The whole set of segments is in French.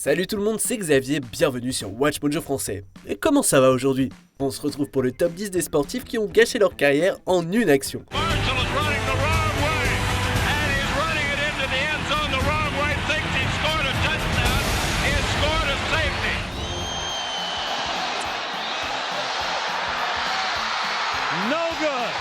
Salut tout le monde, c'est Xavier, bienvenue sur Watch Mojo français. Et comment ça va aujourd'hui? On se retrouve pour le top 10 des sportifs qui ont gâché leur carrière en une action. No good.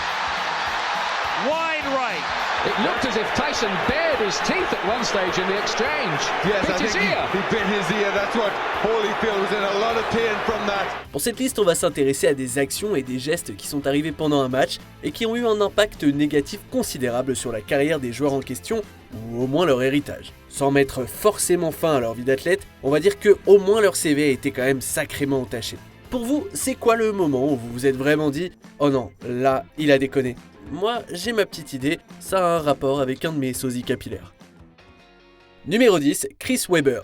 Wide right. It looked as if Tyson bared his teeth at one stage in the exchange. Yes, bit I his think ear. he bit his ear. That's what Holyfield was in a lot of pain from that. Pour cette liste, on va s'intéresser à des actions et des gestes qui sont arrivés pendant un match et qui ont eu un impact négatif considérable sur la carrière des joueurs en question, ou au moins leur héritage. Sans mettre forcément fin à leur vie d'athlète, on va dire que au moins leur CV a été quand même sacrément entaché. Pour vous, c'est quoi le moment où vous vous êtes vraiment dit « Oh non, là, il a déconné ». Moi, j'ai ma petite idée, ça a un rapport avec un de mes sosies capillaires. Numéro 10, Chris Webber.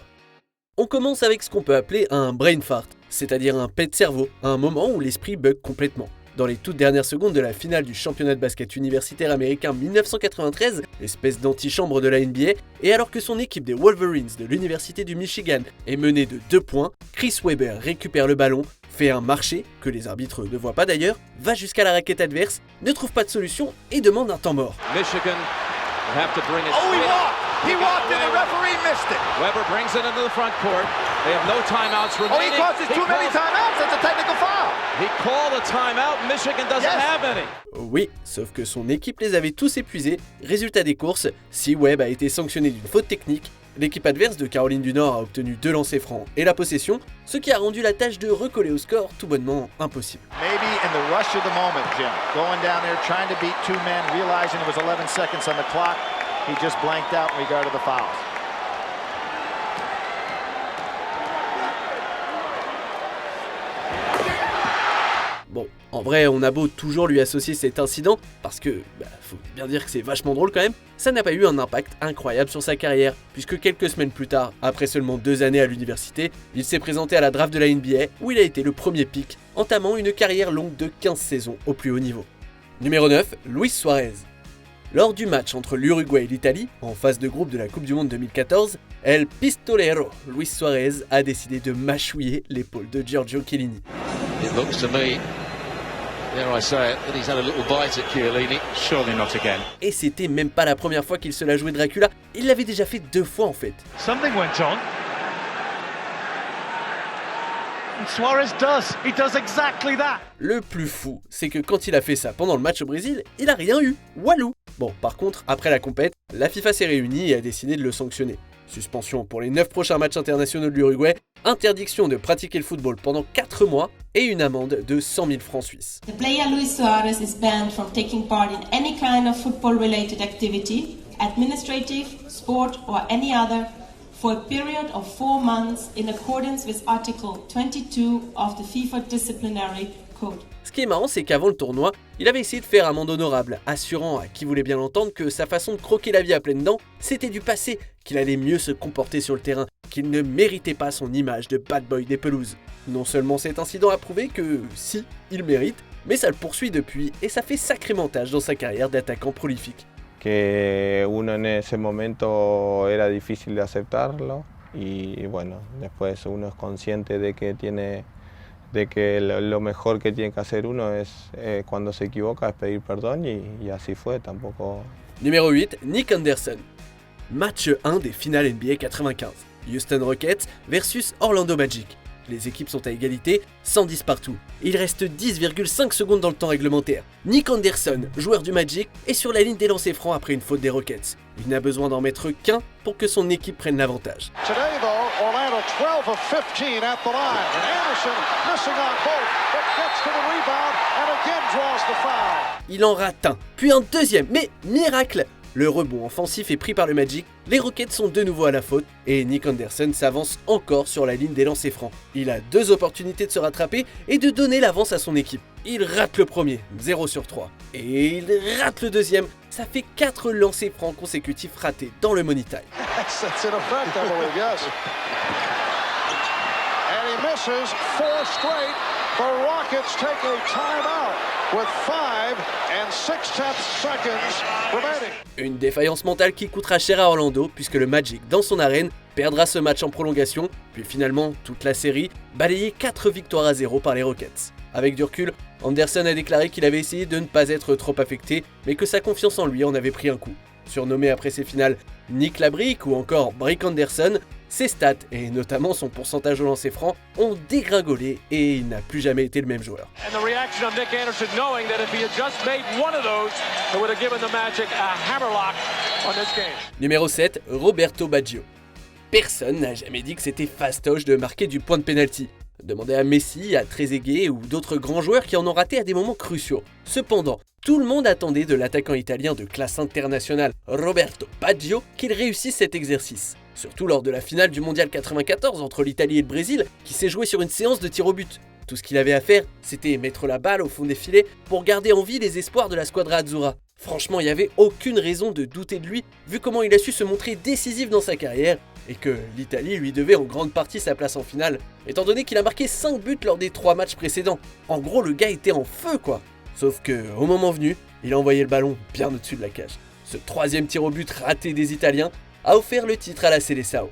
On commence avec ce qu'on peut appeler un brain fart, c'est-à-dire un pet de cerveau, un moment où l'esprit bug complètement. Dans les toutes dernières secondes de la finale du championnat de basket universitaire américain 1993, espèce d'antichambre de la NBA, et alors que son équipe des Wolverines de l'université du Michigan est menée de 2 points, Chris Webber récupère le ballon, fait un marché, que les arbitres ne voient pas d'ailleurs, va jusqu'à la raquette adverse, ne trouve pas de solution et demande un temps mort. Michigan will have to bring it. Oh, he walked! He walked and the referee missed it. Weber brings it into the front court. They have no timeouts Oh, he remaining. causes too many timeouts. That's a technical foul. He called a timeout. Michigan doesn't Yes. have any. Oui, sauf que son équipe les avait tous épuisés. Résultat des courses, si Webb a été sanctionné d'une faute technique, l'équipe adverse de Caroline du Nord a obtenu 2 lancers francs et la possession, ce qui a rendu la tâche de recoller au score tout bonnement impossible. Maybe in the rush of the moment, Jim, going down there trying to beat two men, realizing there was 11 seconds on the clock, he just blanked out in regard to the fouls. Bon, en vrai, on a beau toujours lui associer cet incident, parce que, faut bien dire que c'est vachement drôle quand même, ça n'a pas eu un impact incroyable sur sa carrière, puisque quelques semaines plus tard, après seulement 2 années à l'université, il s'est présenté à la draft de la NBA, où il a été le premier pick, entamant une carrière longue de 15 saisons au plus haut niveau. Numéro 9, Luis Suarez. Lors du match entre l'Uruguay et l'Italie, en phase de groupe de la Coupe du Monde 2014, El Pistolero, Luis Suarez, a décidé de mâchouiller l'épaule de Giorgio Chiellini. It looks to me, dare I say it, that he's had a little bite at Chiellini. Surely not again. Et c'était même pas la première fois qu'il se la jouait Dracula, il l'avait déjà fait 2 fois en fait. Something went on. And Suarez he does exactly that. Le plus fou, c'est que quand il a fait ça pendant le match au Brésil, il a rien eu, walou. Bon, par contre, après la compète, la FIFA s'est réunie et a décidé de le sanctionner. Suspension pour les 9 prochains matchs internationaux de l'Uruguay, interdiction de pratiquer le football pendant 4 mois et une amende de 100 000 francs suisses. The player Luis Suarez is banned from taking part in any kind of football-related activity, administrative, sport or any other, for a period of 4 months in accordance with Article 22 of the FIFA Disciplinary Code. Ce qui est marrant, c'est qu'avant le tournoi, il avait essayé de faire amende honorable, assurant à qui voulait bien l'entendre que sa façon de croquer la vie à pleines dents, c'était du passé, qu'il allait mieux se comporter sur le terrain, qu'il ne méritait pas son image de bad boy des pelouses. Non seulement cet incident a prouvé que, si, il mérite, mais ça le poursuit depuis et ça fait sacrément tâche dans sa carrière d'attaquant prolifique. Que uno en ese momento era difícil de aceptarlo y bueno, después uno es consciente de que lo mejor que tiene que hacer uno es cuando se equivoca es pedir perdón y así fue, tampoco. Numéro 8, Nick Anderson. Match 1 des finales NBA 95. Houston Rockets versus Orlando Magic. Les équipes sont à égalité, 110 partout. Il reste 10,5 secondes dans le temps réglementaire. Nick Anderson, joueur du Magic, est sur la ligne des lancers francs après une faute des Rockets. Il n'a besoin d'en mettre qu'un pour que son équipe prenne l'avantage. Today, though, Orlando 12 of 15 at the line. And Anderson missing on both, but gets to the rebound and again draws the foul. Il en rate un, puis un deuxième, mais miracle! Le rebond offensif est pris par le Magic, les Rockets sont de nouveau à la faute et Nick Anderson s'avance encore sur la ligne des lancers francs. Il a 2 opportunités de se rattraper et de donner l'avance à son équipe. Il rate le premier, 0 sur 3. Et il rate le deuxième. Ça fait 4 lancers francs consécutifs ratés dans le money time. That's in effect, I believe, yes. And he misses 4 straight. The Rockets take a timeout with 5 6/10 seconds remaining. Une défaillance mentale qui coûtera cher à Orlando puisque le Magic, dans son arène, perdra ce match en prolongation, puis finalement toute la série, balayée 4-0 par les Rockets. Avec du recul, Anderson a déclaré qu'il avait essayé de ne pas être trop affecté, mais que sa confiance en lui en avait pris un coup. Surnommé après ses finales Nick la Brick ou encore Brick Anderson, ses stats, et notamment son pourcentage au lancer franc, ont dégringolé et il n'a plus jamais été le même joueur. And the reaction of Nick Anderson knowing that if he had just made one of those, it would have given the Magic a hammerlock on this game. Numéro 7, Roberto Baggio. Personne n'a jamais dit que c'était fastoche de marquer du point de pénalty. Demandez à Messi, à Trezeguet ou d'autres grands joueurs qui en ont raté à des moments cruciaux. Cependant, tout le monde attendait de l'attaquant italien de classe internationale Roberto Baggio qu'il réussisse cet exercice. Surtout lors de la finale du Mondial 94 entre l'Italie et le Brésil qui s'est jouée sur une séance de tir au but. Tout ce qu'il avait à faire, c'était mettre la balle au fond des filets pour garder en vie les espoirs de la Squadra Azzurra. Franchement, il n'y avait aucune raison de douter de lui vu comment il a su se montrer décisif dans sa carrière et que l'Italie lui devait en grande partie sa place en finale, étant donné qu'il a marqué 5 buts lors des 3 matchs précédents. En gros, le gars était en feu quoi. Sauf que, au moment venu, il a envoyé le ballon bien au-dessus de la cage. Ce 3e tir au but raté des Italiens a offert le titre à la Seleção.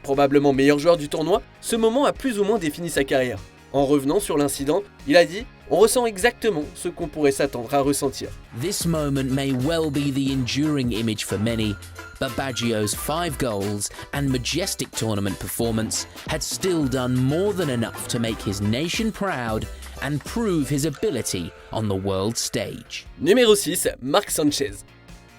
Probablement meilleur joueur du tournoi, ce moment a plus ou moins défini sa carrière. En revenant sur l'incident, il a dit « On ressent exactement ce qu'on pourrait s'attendre à ressentir ». This moment may well be the enduring image for many, but Baggio's 5 goals and majestic tournament performance had still done more than enough to make his nation proud and prove his ability on the world stage. Numéro 6, Mark Sanchez.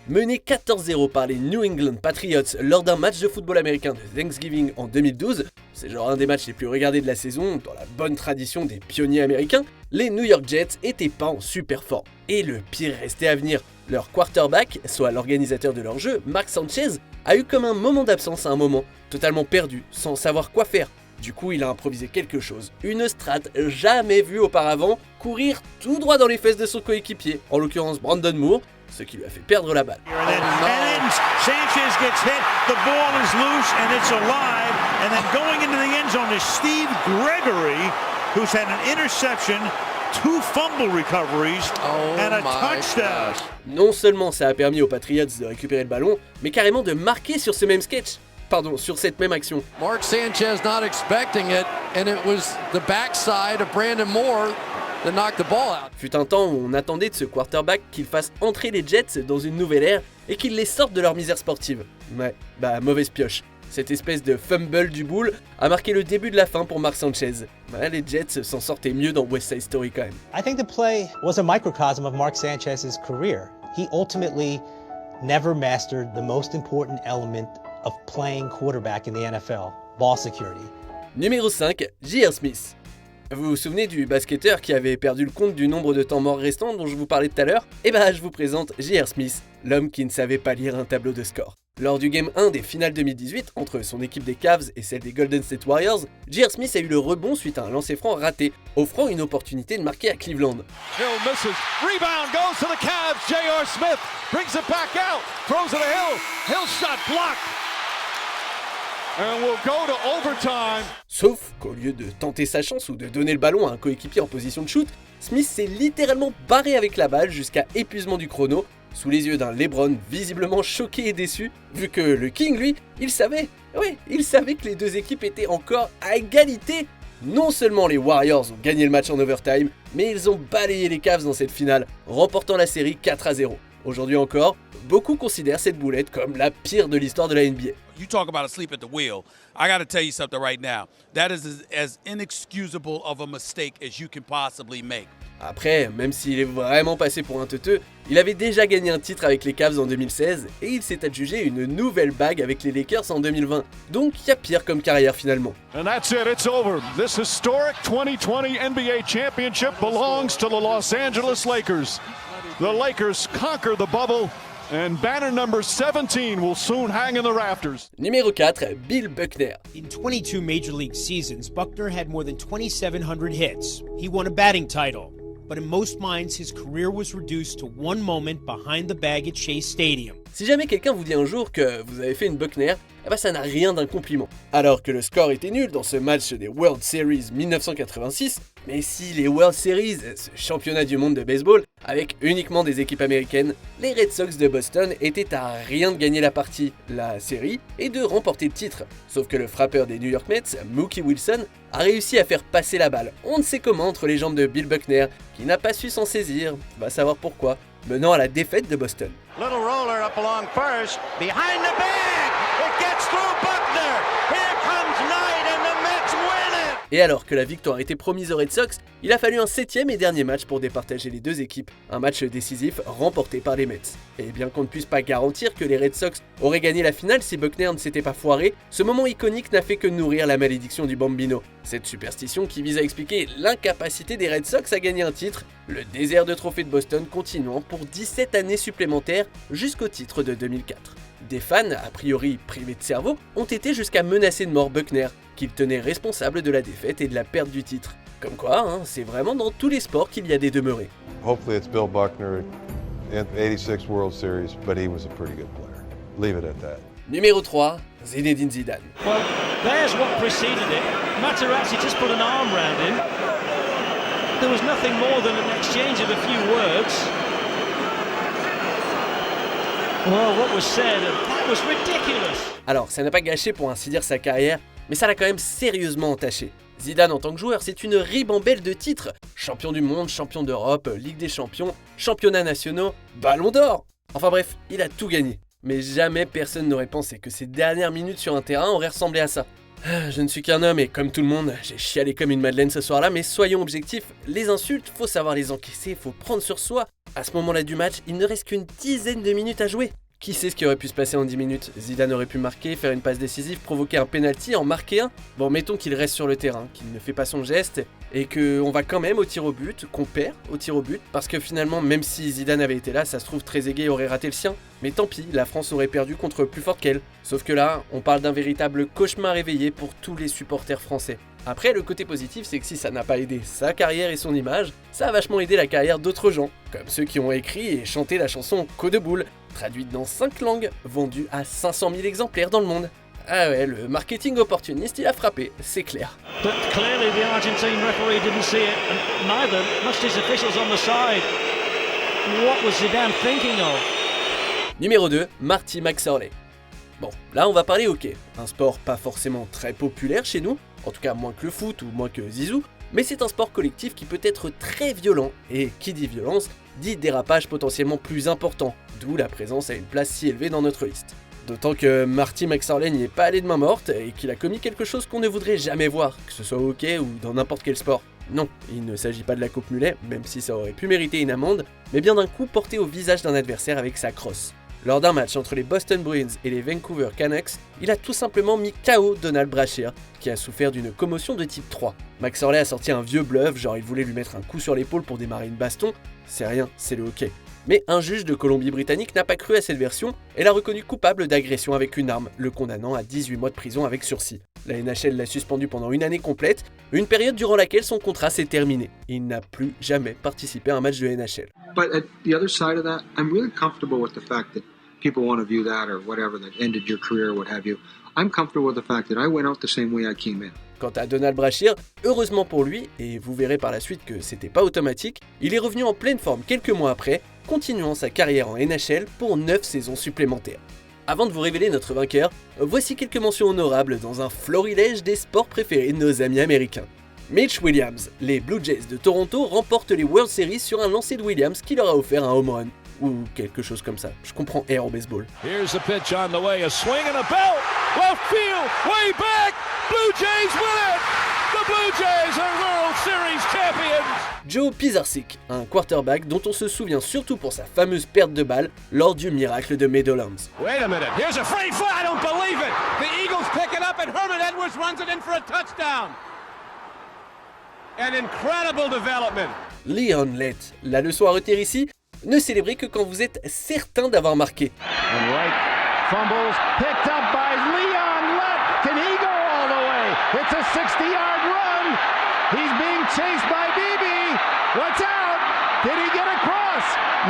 Mené 14-0 par les New England Patriots lors d'un match de football américain de Thanksgiving en 2012, c'est genre un des matchs les plus regardés de la saison, dans la bonne tradition des pionniers américains, les New York Jets étaient pas en super forme. Et le pire restait à venir. Leur quarterback, soit l'organisateur de leur jeu, Mark Sanchez, a eu comme un moment d'absence à un moment, totalement perdu, sans savoir quoi faire. Du coup, il a improvisé quelque chose, une strat jamais vue auparavant, courir tout droit dans les fesses de son coéquipier, en l'occurrence Brandon Moore, ce qui lui a fait perdre la balle. Sanchez gets hit, the ball is loose and it's alive, and then going into the end zone is Steve Gregory, who's had an interception, 2 fumble recoveries, and a touchdown. Non seulement ça a permis aux Patriots de récupérer le ballon, mais carrément de marquer sur ce même sketch. Pardon, sur cette même action. Mark Sanchez not expecting it, and it was the backside of Brandon Moore that knocked the ball out. Fut un temps où on attendait de ce quarterback qu'il fasse entrer les Jets dans une nouvelle ère et qu'il les sorte de leur misère sportive. Ouais, mauvaise pioche. Cette espèce de fumble du boule a marqué le début de la fin pour Mark Sanchez. Les Jets s'en sortaient mieux dans West Side Story quand même. I think the play was a microcosm of Mark Sanchez's career. He ultimately never mastered the most important element of playing quarterback in the NFL, ball security. Numéro 5, J.R. Smith. Vous vous souvenez du basketteur qui avait perdu le compte du nombre de temps morts restants dont je vous parlais tout à l'heure ? Je vous présente J.R. Smith, l'homme qui ne savait pas lire un tableau de score. Lors du Game 1 des finales 2018, entre son équipe des Cavs et celle des Golden State Warriors, J.R. Smith a eu le rebond suite à un lancer franc raté, offrant une opportunité de marquer à Cleveland. Hill misses. Rebound goes to the Cavs. J.R. Smith brings it back out. Throws it to Hill. Hill shot blocked. And we'll go to overtime. Sauf qu'au lieu de tenter sa chance ou de donner le ballon à un coéquipier en position de shoot, Smith s'est littéralement barré avec la balle jusqu'à épuisement du chrono, sous les yeux d'un LeBron visiblement choqué et déçu, vu que le King, lui, il savait que les deux équipes étaient encore à égalité. Non seulement les Warriors ont gagné le match en overtime, mais ils ont balayé les Cavs dans cette finale, remportant la série 4-0. Aujourd'hui encore, beaucoup considèrent cette boulette comme la pire de l'histoire de la NBA. You talk about asleep at the wheel. I got to tell you something right now. That is as inexcusable of a mistake as you can possibly make. Après, même s'il est vraiment passé pour un teuteux, il avait déjà gagné un titre avec les Cavs en 2016 et il s'est adjugé une nouvelle bague avec les Lakers en 2020. Donc il y a pire comme carrière finalement. And that's it, it's over. This historic 2020 NBA championship belongs to the Los Angeles Lakers. The Lakers conquer the bubble. And banner number 17 will soon hang in the rafters. Numéro 4, Bill Buckner. In 22 Major League seasons, Buckner had more than 2,700 hits. He won a batting title. But in most minds, his career was reduced to one moment behind the bag at Shea Stadium. Si jamais quelqu'un vous dit un jour que vous avez fait une Buckner, eh ben ça n'a rien d'un compliment. Alors que le score était nul dans ce match des World Series 1986, mais si les World Series, ce championnat du monde de baseball, avec uniquement des équipes américaines, les Red Sox de Boston étaient à rien de gagner la partie, la série, et de remporter le titre. Sauf que le frappeur des New York Mets, Mookie Wilson, a réussi à faire passer la balle, on ne sait comment, entre les jambes de Bill Buckner, qui n'a pas su s'en saisir, va savoir pourquoi, menant à la défaite de Boston. Little roller up along first, behind the bag, it gets through Buckner, here comes Knight and the Mets win it! Et alors que la victoire était promise aux Red Sox, il a fallu un 7e et dernier match pour départager les deux équipes, un match décisif remporté par les Mets. Et bien qu'on ne puisse pas garantir que les Red Sox auraient gagné la finale si Buckner ne s'était pas foiré, ce moment iconique n'a fait que nourrir la malédiction du Bambino. Cette superstition qui vise à expliquer l'incapacité des Red Sox à gagner un titre, le désert de trophées de Boston continuant pour 17 années supplémentaires jusqu'au titre de 2004. Des fans, a priori privés de cerveau, ont été jusqu'à menacer de mort Buckner, qu'ils tenaient responsable de la défaite et de la perte du titre. Comme quoi, c'est vraiment dans tous les sports qu'il y a des demeurés. Hopefully it's Bill Buckner in the 86 World Series, but he was a pretty good player. Leave it at that. Numéro 3, Zinedine Zidane. Well, there's what preceded it. Materazzi just put an arm round him. There was nothing more than an exchange of a few words. Well, what was said, that was ridiculous. Alors, ça n'a pas gâché pour ainsi dire sa carrière, mais ça l'a quand même sérieusement entaché. Zidane en tant que joueur, c'est une ribambelle de titres. Champion du monde, champion d'Europe, Ligue des champions, championnats nationaux, ballon d'or. Enfin bref, il a tout gagné. Mais jamais personne n'aurait pensé que ses dernières minutes sur un terrain auraient ressemblé à ça. Je ne suis qu'un homme et comme tout le monde, j'ai chialé comme une madeleine ce soir-là, mais soyons objectifs, les insultes, faut savoir les encaisser, faut prendre sur soi. À ce moment-là du match, il ne reste qu'une dizaine de minutes à jouer. Qui sait ce qui aurait pu se passer en 10 minutes? Zidane aurait pu marquer, faire une passe décisive, provoquer un penalty, en marquer un. Bon, mettons qu'il reste sur le terrain, qu'il ne fait pas son geste et qu'on va quand même au tir au but, qu'on perd au tir au but, parce que finalement, même si Zidane avait été là, ça se trouve Trezeguet aurait raté le sien. Mais tant pis, la France aurait perdu contre plus forte qu'elle. Sauf que là, on parle d'un véritable cauchemar éveillé pour tous les supporters français. Après, le côté positif, c'est que si ça n'a pas aidé sa carrière et son image, ça a vachement aidé la carrière d'autres gens, comme ceux qui ont écrit et chanté la chanson Coup de boule, traduite dans 5 langues, vendue à 500 000 exemplaires dans le monde. Ah ouais, le marketing opportuniste, il a frappé, c'est clair. But clearly the Argentine referee didn't see it, and neither, much his officials on the side. What was Zidane thinking of? Numéro 2, Marty McSorley. Bon, là on va parler hockey, un sport pas forcément très populaire chez nous, en tout cas moins que le foot ou moins que Zizou, mais c'est un sport collectif qui peut être très violent, et qui dit violence, dit dérapage potentiellement plus important, d'où la présence à une place si élevée dans notre liste. D'autant que Marty McSorley n'y est pas allé de main morte et qu'il a commis quelque chose qu'on ne voudrait jamais voir, que ce soit au hockey ou dans n'importe quel sport. Non, il ne s'agit pas de la coupe mulet, même si ça aurait pu mériter une amende, mais bien d'un coup porté au visage d'un adversaire avec sa crosse. Lors d'un match entre les Boston Bruins et les Vancouver Canucks, il a tout simplement mis KO Donald Brashear, qui a souffert d'une commotion de type 3. McSorley a sorti un vieux bluff, genre il voulait lui mettre un coup sur l'épaule pour démarrer une baston. C'est rien, c'est le hockey. Mais un juge de Colombie-Britannique n'a pas cru à cette version et l'a reconnu coupable d'agression avec une arme, le condamnant à 18 mois de prison avec sursis. La NHL l'a suspendu pendant une année complète, une période durant laquelle son contrat s'est terminé. Il n'a plus jamais participé à un match de NHL. But at the other side of that, I'm really comfortable with the fact that people want to view that or whatever, that ended your career, what have you. I'm comfortable with the fact that I went out the same way I came in. Quant à Donald Brashear, heureusement pour lui, et vous verrez par la suite que c'était pas automatique, il est revenu en pleine forme quelques mois après, continuant sa carrière en NHL pour 9 saisons supplémentaires. Avant de vous révéler notre vainqueur, voici quelques mentions honorables dans un florilège des sports préférés de nos amis américains. Mitch Williams, les Blue Jays de Toronto remportent les World Series sur un lancer de Williams qui leur a offert un home run. Ou quelque chose comme ça. Je comprends air au baseball. Here's a pitch on the way, a swing and a belt. Left field, way back. Blue Jays win it. The Blue Jays are World Series champions. Joe Pisarcik, un quarterback dont on se souvient surtout pour sa fameuse perte de balle lors du miracle de Meadowlands. Wait a minute, here's a free fly, I don't believe it. The Eagles pick it up and Herman Edwards runs it in for a touchdown. An incredible development. Leon Lett, la leçon à retenir ici, ne célébrez que quand vous êtes certain d'avoir marqué. And right, fumbles, picked up by Leon Lett. Can he go all the way? It's a 60-yard run. He's being chased by Beebe. What's out? Did he get across?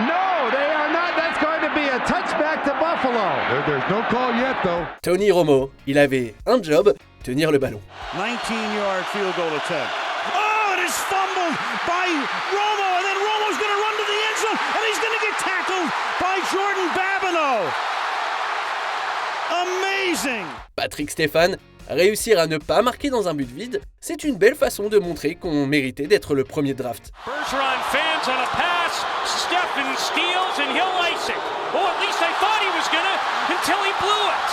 No, they are not. That's going to be a touchback back to Buffalo. There's no call yet, though. Tony Romo, il avait un job, tenir le ballon. 19-yard field goal attempt. Oh, it is fumbled by Romo, and then Romo's going to run to the end zone, and he's going to get tackled by Jordan Babineau. Amazing! Patrick Stéphane, réussir à ne pas marquer dans un but vide, c'est une belle façon de montrer qu'on méritait d'être le premier draft. Bergeron fans on a pass. Stephan steals and he'll ice it. Oh, at least I thought he was gonna until he blew it.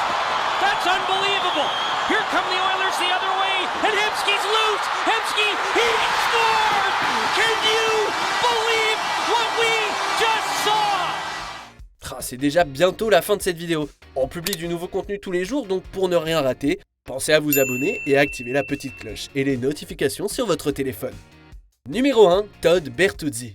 That's unbelievable. Here come the Oilers the other way, and Hemsky's loose. Hemsky, he scores! Can you believe what we just saw? C'est déjà bientôt la fin de cette vidéo. On publie du nouveau contenu tous les jours, donc pour ne rien rater, pensez à vous abonner et à activer la petite cloche et les notifications sur votre téléphone. Numéro 1, Todd Bertuzzi.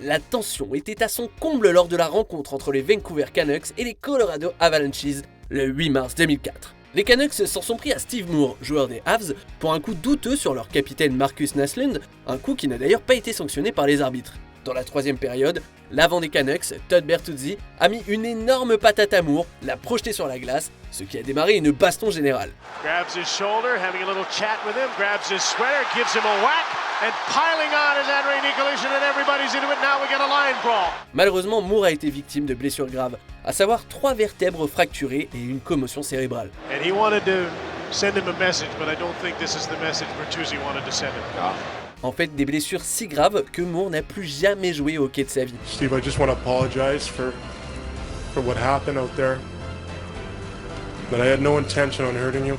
La tension était à son comble lors de la rencontre entre les Vancouver Canucks et les Colorado Avalanches le 8 mars 2004. Les Canucks s'en sont pris à Steve Moore, joueur des Avs, pour un coup douteux sur leur capitaine Marcus Naslund, un coup qui n'a d'ailleurs pas été sanctionné par les arbitres. Dans la troisième période, l'avant des Canucks, Todd Bertuzzi, a mis une énorme patate à Moore, l'a projeté sur la glace, ce qui a démarré une baston générale. Grabs his shoulder, having a little chat with him, grabs his sweater, gives him a whack, and piling on is Andrei Nikolic, and everybody's into it. Now we get a line brawl. Malheureusement, Moore a été victime de blessures graves, à savoir 3 vertèbres fracturées et une commotion cérébrale. And he wanted to send him a message, but I don't think this is the message Bertuzzi wanted to send him. En fait, des blessures si graves que Moore n'a plus jamais joué au hockey de sa vie. Steve, I just want to apologize for what happened out there. That I had no intention on hurting you.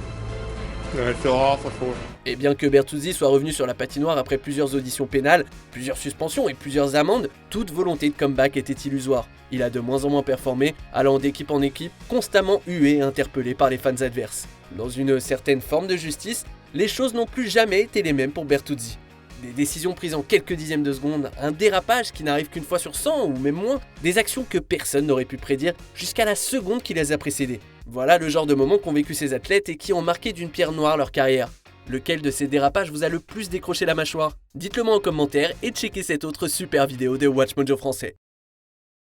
And I feel awful for it. Et bien que Bertuzzi soit revenu sur la patinoire après plusieurs auditions pénales, plusieurs suspensions et plusieurs amendes, toute volonté de comeback était illusoire. Il a de moins en moins performé, allant d'équipe en équipe, constamment hué et interpellé par les fans adverses. Dans une certaine forme de justice, les choses n'ont plus jamais été les mêmes pour Bertuzzi. Des décisions prises en quelques dixièmes de seconde, un dérapage qui n'arrive qu'une fois sur 100 ou même moins, des actions que personne n'aurait pu prédire jusqu'à la seconde qui les a précédées. Voilà le genre de moments qu'ont vécu ces athlètes et qui ont marqué d'une pierre noire leur carrière. Lequel de ces dérapages vous a le plus décroché la mâchoire? Dites-le moi en commentaire et checkez cette autre super vidéo de WatchMojo français.